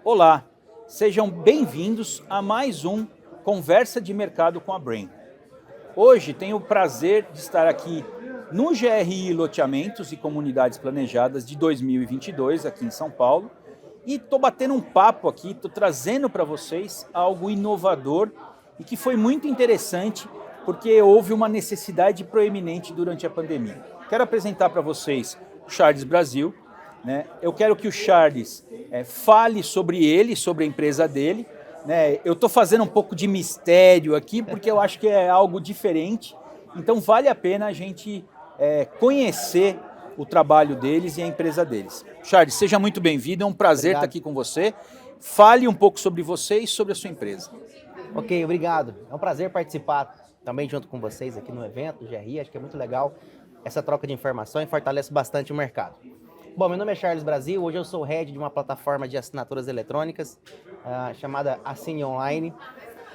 Olá, sejam bem-vindos a mais um Conversa de Mercado com a Brain. Hoje tenho o prazer de estar aqui no GRI Loteamentos e Comunidades Planejadas de 2022, aqui em São Paulo, e estou batendo um papo aqui, estou trazendo para vocês algo inovador e que foi muito interessante porque houve uma necessidade proeminente durante a pandemia. Quero apresentar para vocês o Charles Brasil, né? Eu quero que o Charles fale sobre ele, sobre a empresa dele. Né? Eu estou fazendo um pouco de mistério aqui porque eu acho que é algo diferente, então vale a pena a gente conhecer o trabalho deles e a empresa deles. Charles, seja muito bem-vindo, é um prazer estar aqui com você. Fale um pouco sobre você e sobre a sua empresa. Ok, obrigado. É um prazer participar também junto com vocês aqui no evento, do GRI. Acho que é muito legal essa troca de informação e fortalece bastante o mercado. Bom, meu nome é Charles Brasil, hoje eu sou head de uma plataforma de assinaturas eletrônicas chamada Assine Online.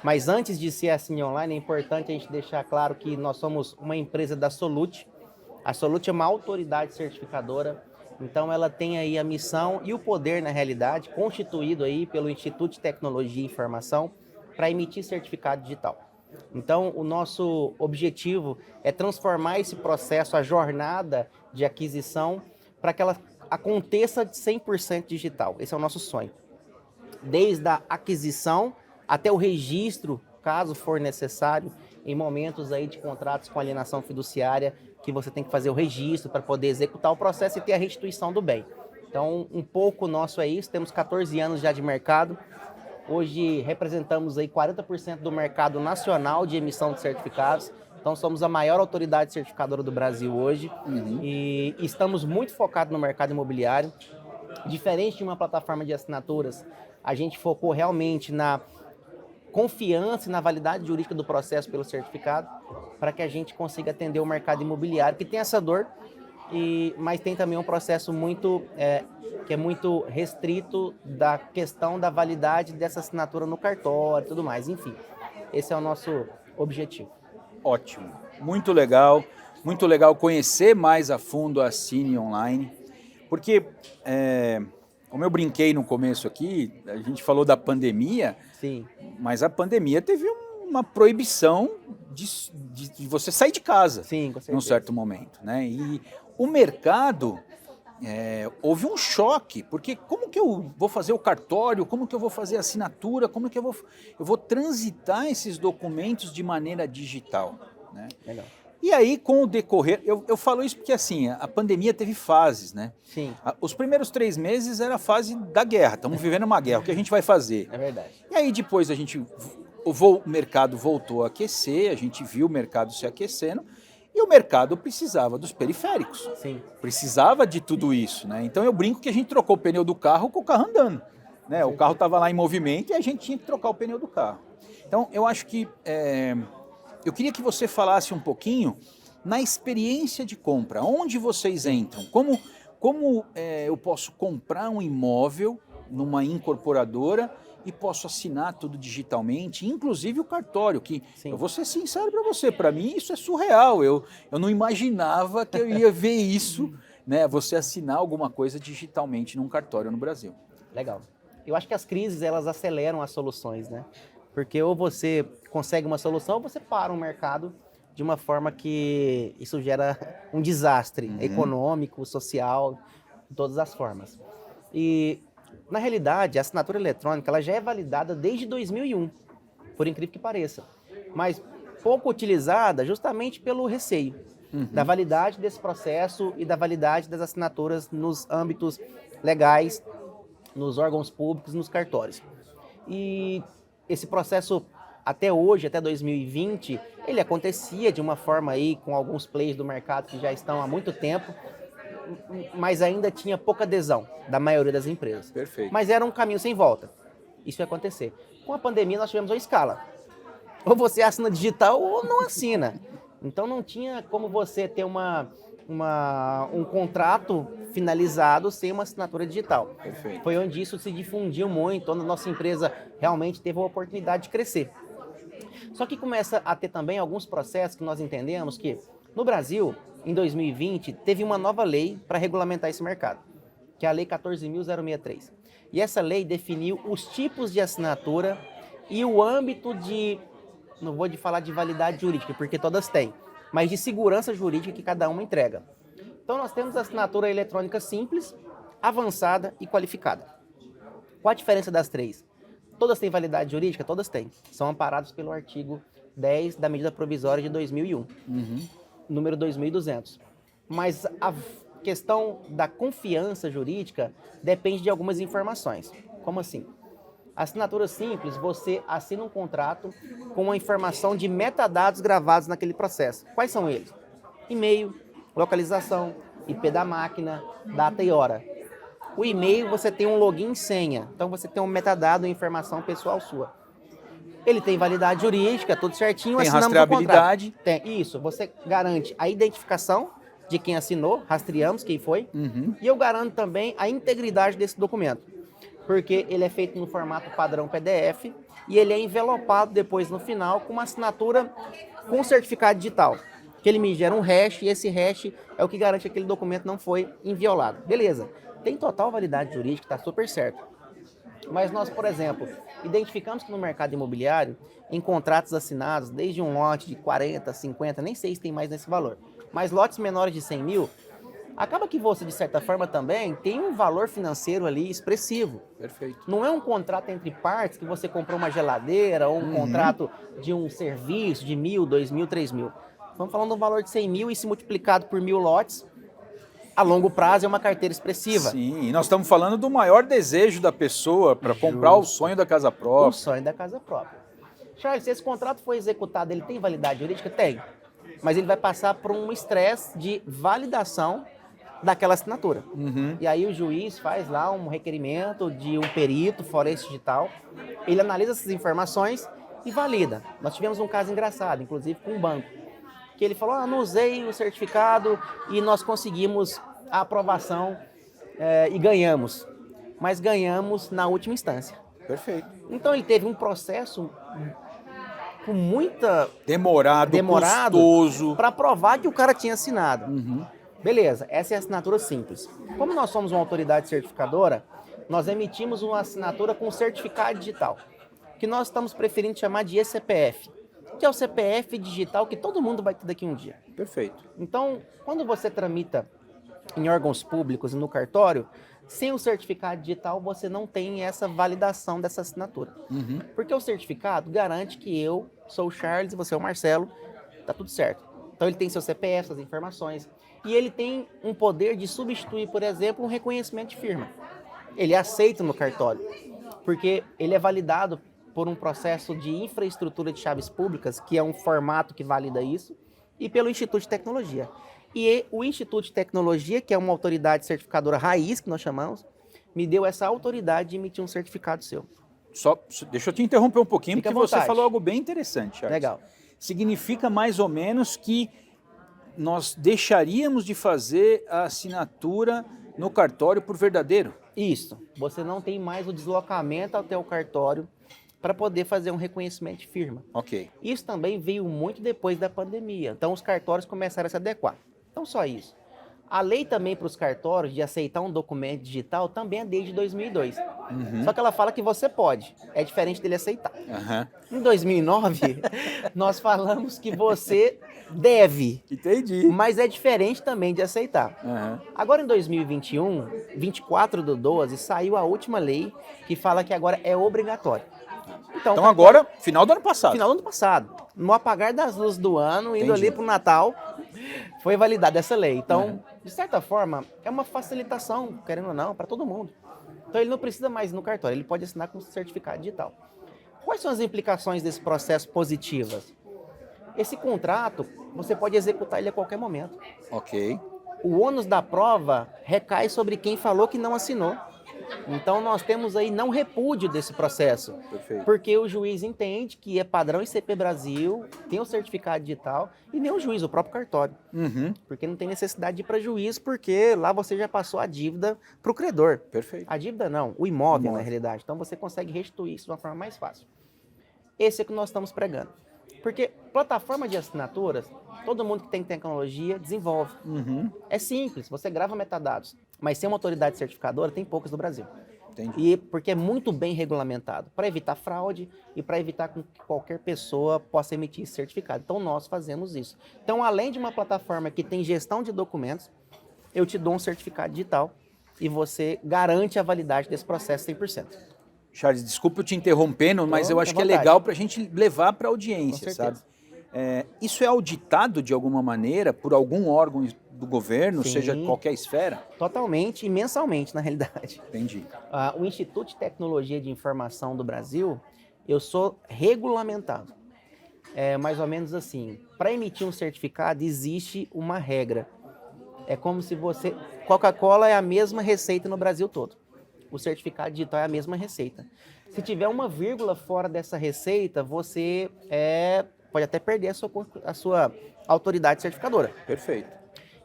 Mas antes de ser Assine Online, é importante a gente deixar claro que nós somos uma empresa da Solute. A Solute é uma autoridade certificadora, então ela tem aí a missão e o poder, na realidade, constituído aí pelo Instituto de Tecnologia e Informação para emitir certificado digital. Então, o nosso objetivo é transformar esse processo, a jornada de aquisição, para que ela aconteça de 100% digital. Esse é o nosso sonho. Desde a aquisição até o registro, caso for necessário, em momentos aí de contratos com alienação fiduciária, que você tem que fazer o registro para poder executar o processo e ter a restituição do bem. Então, um pouco nosso é isso, temos 14 anos já de mercado. Hoje representamos aí 40% do mercado nacional de emissão de certificados. Então somos a maior autoridade certificadora do Brasil hoje e estamos muito focados no mercado imobiliário. Diferente de uma plataforma de assinaturas, a gente focou realmente na confiança e na validade jurídica do processo pelo certificado para que a gente consiga atender o mercado imobiliário, que tem essa dor, mas tem também um processo que é muito restrito da questão da validade dessa assinatura no cartório e tudo mais. Enfim, esse é o nosso objetivo. Ótimo, muito legal conhecer mais a fundo a Assine Online, porque, como eu brinquei no começo aqui, a gente falou da pandemia, sim, mas a pandemia teve uma proibição de você sair de casa, sim, com certeza, num certo momento, né? E o mercado, houve um choque, porque como que eu vou fazer o cartório, como que eu vou fazer a assinatura, como que eu vou transitar esses documentos de maneira digital, né? legal. E aí, com o decorrer, eu falo isso porque assim, a pandemia teve fases, né? Sim, Os primeiros 3 meses era a fase da guerra, estamos vivendo uma guerra, o que a gente vai fazer? é verdade. E aí depois o mercado voltou a aquecer, a gente viu o mercado se aquecendo, e o mercado precisava dos periféricos, Sim, precisava de tudo isso, né? Então eu brinco que a gente trocou o pneu do carro com o carro andando, né? O carro estava lá em movimento e a gente tinha que trocar o pneu do carro. Então eu acho que eu queria que você falasse um pouquinho na experiência de compra, onde vocês entram, como eu posso comprar um imóvel numa incorporadora e posso assinar tudo digitalmente, inclusive o cartório, que sim. eu vou ser sincero para você, para mim isso é surreal, eu não imaginava que eu ia ver isso, né, você assinar alguma coisa digitalmente num cartório no Brasil. Legal. Eu acho que as crises, elas aceleram as soluções, né? Porque ou você consegue uma solução ou você para o mercado de uma forma que isso gera um desastre econômico, social, de todas as formas. E, na realidade, a assinatura eletrônica ela já é validada desde 2001, por incrível que pareça. Mas pouco utilizada justamente pelo receio da validade desse processo e da validade das assinaturas nos âmbitos legais, nos órgãos públicos, nos cartórios. E esse processo até hoje, até 2020, ele acontecia de uma forma aí com alguns players do mercado que já estão há muito tempo, mas ainda tinha pouca adesão da maioria das empresas. Perfeito. Mas era um caminho sem volta. Isso ia acontecer. Com a pandemia nós tivemos uma escala. Ou você assina digital ou não assina. Então não tinha como você ter um contrato finalizado sem uma assinatura digital. Perfeito. Foi onde isso se difundiu muito, onde a nossa empresa realmente teve a oportunidade de crescer. Só que começa a ter também alguns processos que nós entendemos que, no Brasil, em 2020, teve uma nova lei para regulamentar esse mercado, que é a Lei 14.063. E essa lei definiu os tipos de assinatura e o âmbito de, não vou falar de validade jurídica, porque todas têm, mas de segurança jurídica que cada uma entrega. Então nós temos a assinatura eletrônica simples, avançada e qualificada. Qual a diferença das três? Todas têm validade jurídica? Todas têm. São amparados pelo artigo 10 da medida provisória de 2001, número 2200. Mas a questão da confiança jurídica depende de algumas informações. Como assim? A assinatura simples, você assina um contrato com uma informação de metadados gravados naquele processo. Quais são eles? E-mail, localização, IP da máquina, data e hora. O e-mail você tem um login e senha, então você tem um metadado, uma informação pessoal sua. Ele tem validade jurídica, tudo certinho, tem assinamos rastreabilidade. o contrato. Tem, isso, você garante a identificação de quem assinou, rastreamos quem foi, e eu garanto também a integridade desse documento, porque ele é feito no formato padrão PDF e ele é envelopado depois no final com uma assinatura com certificado digital, que ele me gera um hash e esse hash é o que garante que aquele documento não foi inviolado. Beleza, tem total validade jurídica, está super certo. Mas nós, por exemplo, identificamos que no mercado imobiliário, em contratos assinados, desde um lote de 40, 50, nem sei se tem mais nesse valor, mas lotes menores de 100 mil, acaba que você, de certa forma, também tem um valor financeiro ali expressivo. Perfeito. Não é um contrato entre partes que você comprou uma geladeira ou um contrato de um serviço de 1.000, 2.000, 3.000. Estamos falando de um valor de 100 mil e se multiplicado por 1.000 lotes, a longo prazo é uma carteira expressiva. Sim, e nós estamos falando do maior desejo da pessoa para comprar o sonho da casa própria. O sonho da casa própria. Charles, se esse contrato foi executado, ele tem validade jurídica? Tem. Mas ele vai passar por um estresse de validação daquela assinatura. E aí o juiz faz lá um requerimento de um perito forense digital, ele analisa essas informações e valida. Nós tivemos um caso engraçado, inclusive com um banco, que ele falou, não usei o certificado e nós conseguimos a aprovação e ganhamos. Mas ganhamos na última instância. Perfeito. Então ele teve um processo com muita... Demorado, custoso. Para provar que o cara tinha assinado. Beleza, essa é a assinatura simples. Como nós somos uma autoridade certificadora, nós emitimos uma assinatura com certificado digital, que nós estamos preferindo chamar de eCPF, que é o CPF digital que todo mundo vai ter daqui um dia. Perfeito. Então, quando você tramita em órgãos públicos e no cartório, sem o certificado digital você não tem essa validação dessa assinatura. Porque o certificado garante que eu sou o Charles e você é o Marcelo, tá tudo certo. Então ele tem seu CPF, suas informações, e ele tem um poder de substituir, por exemplo, um reconhecimento de firma. Ele é aceito no cartório, porque ele é validado por um processo de infraestrutura de chaves públicas, que é um formato que valida isso, e pelo Instituto de Tecnologia. E o Instituto de Tecnologia, que é uma autoridade certificadora raiz, que nós chamamos, me deu essa autoridade de emitir um certificado seu. Deixa eu te interromper um pouquinho, Fica porque à você vontade. falou algo bem interessante, Charles. Legal. Significa mais ou menos que nós deixaríamos de fazer a assinatura no cartório por verdadeiro. Isso. Você não tem mais o deslocamento até o cartório para poder fazer um reconhecimento de firma. Ok. Isso também veio muito depois da pandemia. Então, os cartórios começaram a se adequar. Não só isso. A lei também para os cartórios de aceitar um documento digital também é desde 2002. Só que ela fala que você pode. É diferente dele aceitar. Em 2009, nós falamos que você deve. Entendi. Mas é diferente também de aceitar. Agora, em 2021, 24/12, saiu a última lei que fala que agora é obrigatório. Então agora, final do ano passado. Final do ano passado. No apagar das luzes do ano, indo Entendi. ali para o Natal, foi validada essa lei. Então, de certa forma, é uma facilitação, querendo ou não, para todo mundo. Então, ele não precisa mais ir no cartório, ele pode assinar com certificado digital. Quais são as implicações desse processo positivas? Esse contrato, você pode executar ele a qualquer momento. Ok. O ônus da prova recai sobre quem falou que não assinou. Então, nós temos aí não repúdio desse processo. Perfeito. Porque o juiz entende que é padrão ICP Brasil, tem o certificado digital, e nem o juiz, o próprio cartório. Porque não tem necessidade de ir para juiz, porque lá você já passou a dívida para o credor. Perfeito. A dívida não, o imóvel, na realidade. Então, você consegue restituir isso de uma forma mais fácil. Esse é o que nós estamos pregando. Porque plataforma de assinaturas, todo mundo que tem tecnologia desenvolve. É simples, você grava metadados. Mas sem uma autoridade certificadora, tem poucas no Brasil. Entendi. E porque é muito bem regulamentado, para evitar fraude e para evitar que qualquer pessoa possa emitir esse certificado. Então, nós fazemos isso. Então, além de uma plataforma que tem gestão de documentos, eu te dou um certificado digital e você garante a validade desse processo 100%. Charles, desculpa eu te interrompendo, mas eu acho que é vontade. legal para a gente levar para a audiência, Com sabe? certeza. Isso é auditado de alguma maneira por algum órgão do governo, Sim. seja qualquer esfera? Totalmente e mensalmente, na realidade. Entendi. O Instituto de Tecnologia de Informação do Brasil, eu sou regulamentado. É mais ou menos assim, para emitir um certificado existe uma regra. É como se você... Coca-Cola é a mesma receita no Brasil todo. O certificado digital é a mesma receita. Se tiver uma vírgula fora dessa receita, você pode até perder a sua autoridade certificadora. Perfeito.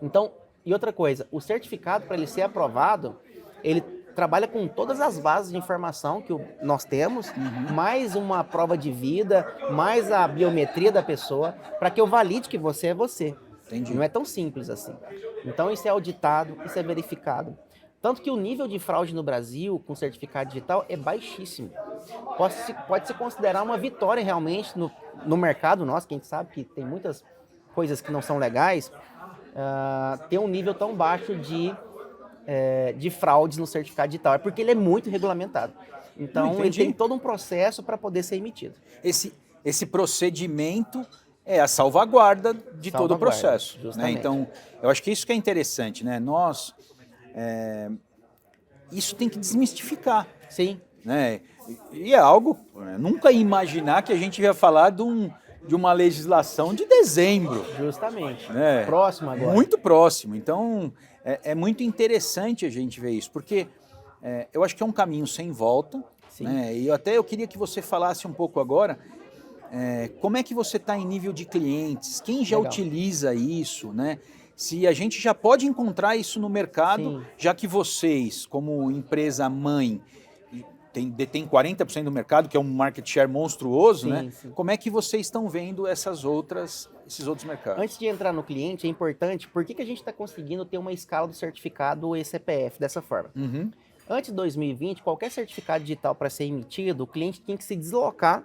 Então, e outra coisa, o certificado, para ele ser aprovado, ele trabalha com todas as bases de informação que nós temos, mais uma prova de vida, mais a biometria da pessoa, para que eu valide que você é você. Entendi. Não é tão simples assim. Então, isso é auditado, isso é verificado. Tanto que o nível de fraude no Brasil com certificado digital é baixíssimo. Pode se considerar uma vitória realmente no mercado nosso, que a gente sabe que tem muitas coisas que não são legais, ter um nível tão baixo de fraudes no certificado digital. É porque ele é muito regulamentado. Então, ele tem todo um processo para poder ser emitido. Esse procedimento é a salvaguarda de todo o processo. Né? Então, eu acho que isso que é interessante, né? Isso tem que desmistificar. Sim. Né? E é algo, nunca ia imaginar que a gente ia falar de uma legislação de dezembro. Justamente. Né? Próximo agora. Muito próximo. Então, é muito interessante a gente ver isso, porque eu acho que é um caminho sem volta. Sim. Né? E eu queria que você falasse um pouco agora como é que você está em nível de clientes, quem já utiliza isso, né? Se a gente já pode encontrar isso no mercado, já que vocês, como empresa mãe, detém 40% do mercado, que é um market share monstruoso, né? Sim. Como é que vocês estão vendo esses outros mercados? Antes de entrar no cliente, é importante, por que a gente está conseguindo ter uma escala do certificado ECPF dessa forma? Antes de 2020, qualquer certificado digital para ser emitido, o cliente tinha que se deslocar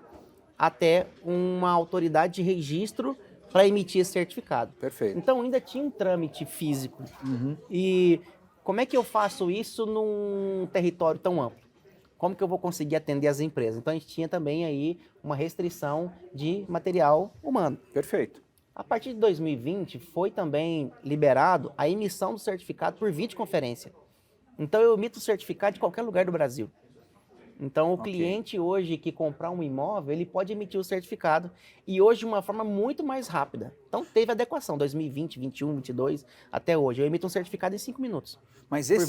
até uma autoridade de registro para emitir esse certificado. Perfeito. Então ainda tinha um trâmite físico. E como é que eu faço isso num território tão amplo? Como que eu vou conseguir atender as empresas? Então a gente tinha também aí uma restrição de material humano. Perfeito. A partir de 2020 foi também liberado a emissão do certificado por videoconferência. Então eu emito o certificado de qualquer lugar do Brasil. Então, o cliente hoje que comprar um imóvel, ele pode emitir o certificado e hoje de uma forma muito mais rápida. Então, teve adequação, 2020, 21, 22, até hoje. Eu emito um certificado em 5 minutos. Mas esse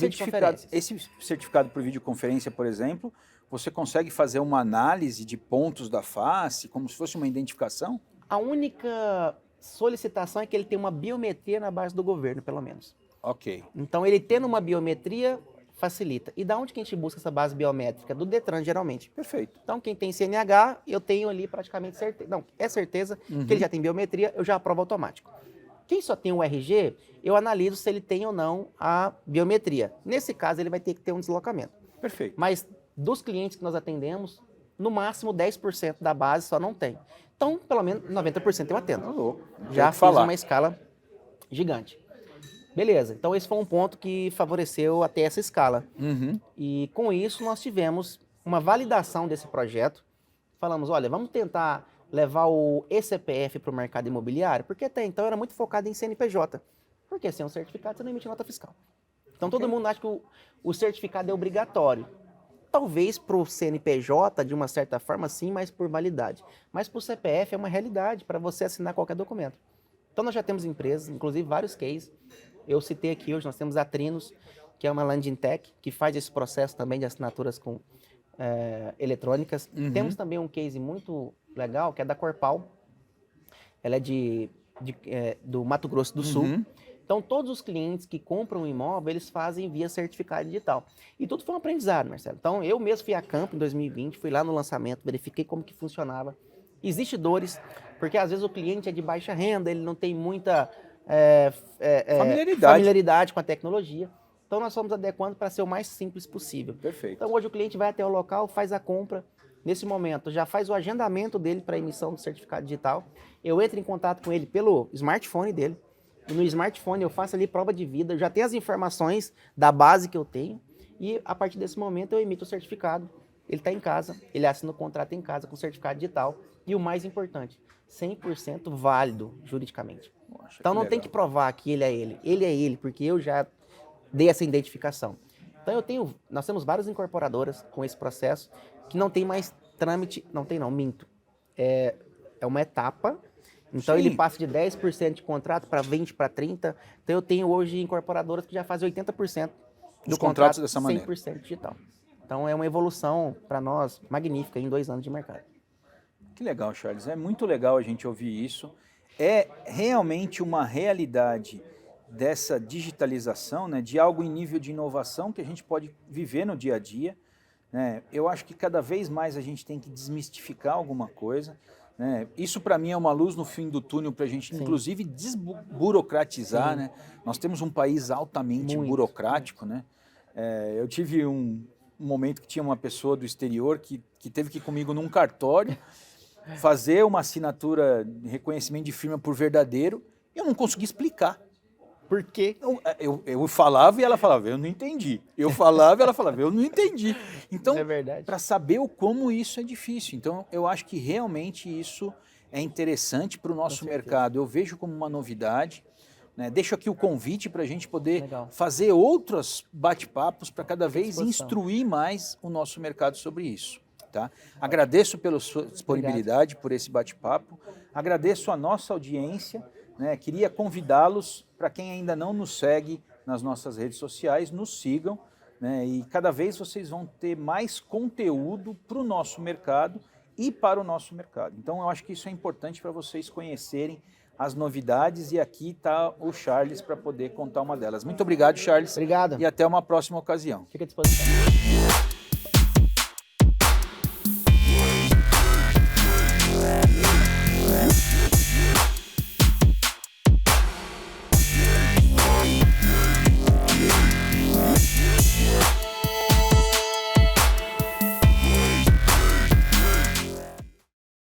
certificado por videoconferência, por exemplo, você consegue fazer uma análise de pontos da face, como se fosse uma identificação? A única solicitação é que ele tenha uma biometria na base do governo, pelo menos. Ok. Então, ele tendo uma biometria facilita. E da onde que a gente busca essa base biométrica? Do Detran, geralmente. Perfeito. Então, quem tem CNH, eu tenho ali praticamente certeza. Não, é certeza que ele já tem biometria, eu já aprovo automático. Quem só tem o RG, eu analiso se ele tem ou não a biometria. Nesse caso, ele vai ter que ter um deslocamento. Perfeito. Mas dos clientes que nós atendemos, no máximo 10% da base só não tem. Então, pelo menos 90% eu atendo. Já fiz uma escala gigante. Beleza, então esse foi um ponto que favoreceu até essa escala. E com isso nós tivemos uma validação desse projeto. Falamos, olha, vamos tentar levar o ECPF para o mercado imobiliário, porque até então era muito focado em CNPJ. Porque sem um certificado você não emite nota fiscal. Então todo mundo acha que o certificado é obrigatório. Talvez para o CNPJ, de uma certa forma, sim, mas por validade. Mas para o CPF é uma realidade para você assinar qualquer documento. Então nós já temos empresas, inclusive vários cases. Eu citei aqui hoje, nós temos a Trinos, que é uma landing tech, que faz esse processo também de assinaturas com eletrônicas. Temos também um case muito legal, que é da Corpal. Ela é do Mato Grosso do Sul. Então, todos os clientes que compram um imóvel, eles fazem via certificado digital. E tudo foi um aprendizado, Marcelo. Então, eu mesmo fui a campo em 2020, fui lá no lançamento, verifiquei como que funcionava. Existem dores, porque às vezes o cliente é de baixa renda, ele não tem muita... familiaridade com a tecnologia. Então nós fomos adequando para ser o mais simples possível. Perfeito. Então hoje o cliente vai até o local, faz a compra, nesse momento já faz o agendamento dele para emissão do certificado digital, eu entro em contato com ele pelo smartphone dele, e no smartphone eu faço ali prova de vida, eu já tenho as informações da base que eu tenho, e a partir desse momento eu emito o certificado. Ele está em casa, ele assina o contrato em casa com o certificado digital. E o mais importante, 100% válido juridicamente. Poxa, então não legal. tem que provar que ele é ele, porque eu já dei essa identificação. Então nós temos várias incorporadoras com esse processo que não tem mais trâmite, minto. É uma etapa. Então Sim. ele passa de 10% de contrato para 20%, para 30%. Então eu tenho hoje incorporadoras que já fazem 80% Dos contratos dessa maneira. 100% digital. Então é uma evolução para nós magnífica em 2 anos de mercado. Que legal, Charles. É muito legal a gente ouvir isso. É realmente uma realidade dessa digitalização, né, de algo em nível de inovação que a gente pode viver no dia a dia. Né? Eu acho que cada vez mais a gente tem que desmistificar alguma coisa. Né? Isso para mim é uma luz no fim do túnel para a gente, Sim. inclusive, desburocratizar. Né? Nós temos um país altamente burocrático. Né? Eu tive um momento que tinha uma pessoa do exterior que teve que ir comigo num cartório fazer uma assinatura de reconhecimento de firma por verdadeiro e eu não consegui explicar. Por quê? Eu falava e ela falava, eu não entendi. Eu falava e ela falava, eu não entendi. Então, para saber como isso é difícil. Então, eu acho que realmente isso é interessante para o nosso mercado. Eu vejo como uma novidade. Né? Deixo aqui o convite para a gente poder fazer outros bate-papos para cada vez instruir mais o nosso mercado sobre isso. Tá? Agradeço pela sua disponibilidade, por esse bate-papo. Agradeço a nossa audiência. Né? Queria convidá-los, para quem ainda não nos segue nas nossas redes sociais, nos sigam. Né? E cada vez vocês vão ter mais conteúdo para o nosso mercado e para o nosso mercado. Então eu acho que isso é importante para vocês conhecerem as novidades e aqui está o Charles para poder contar uma delas. Muito obrigado, Charles. Obrigado. E até uma próxima ocasião. Fica à disposição.